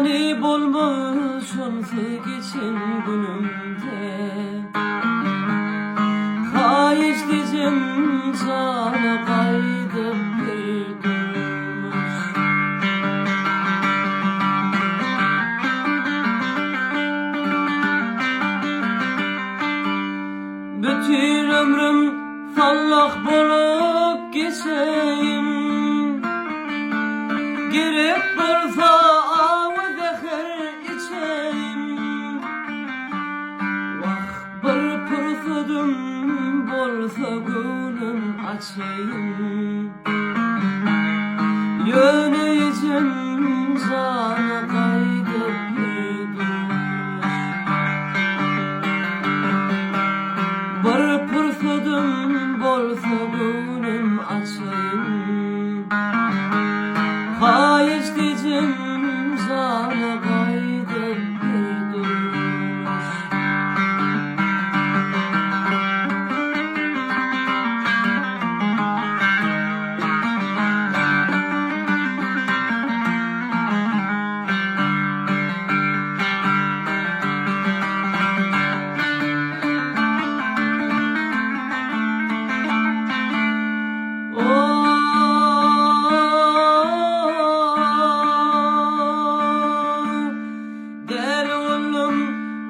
Talip olmuş olsak için günümde Kayışlıcım sana kaydı bir durmuş Bütün ömrüm fallak bulup geçeyim Gerek bolsa avı zehir içeyim Vah bir pırfıdım bolsa gönlüm açayım Yöneyeceğim sana kaydı bir durmuş Bir pırfıdım bolsa gönlüm açayım Kayışlıcım sana kaydı bir durmuş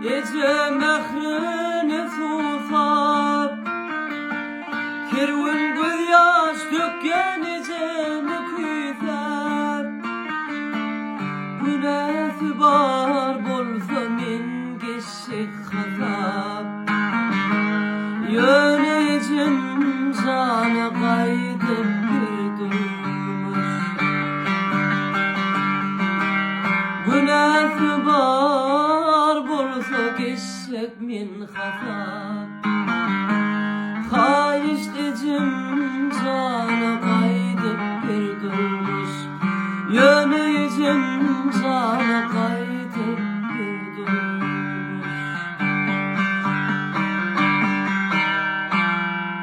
Gece mehrini tufat Kirvin gözyaş dökken ecemi küfer Günahı var bolsa min geçik hazap Yönecim sana kaydı bir durmuş Günahı var bolsa geçecek min hata Kayışlıcım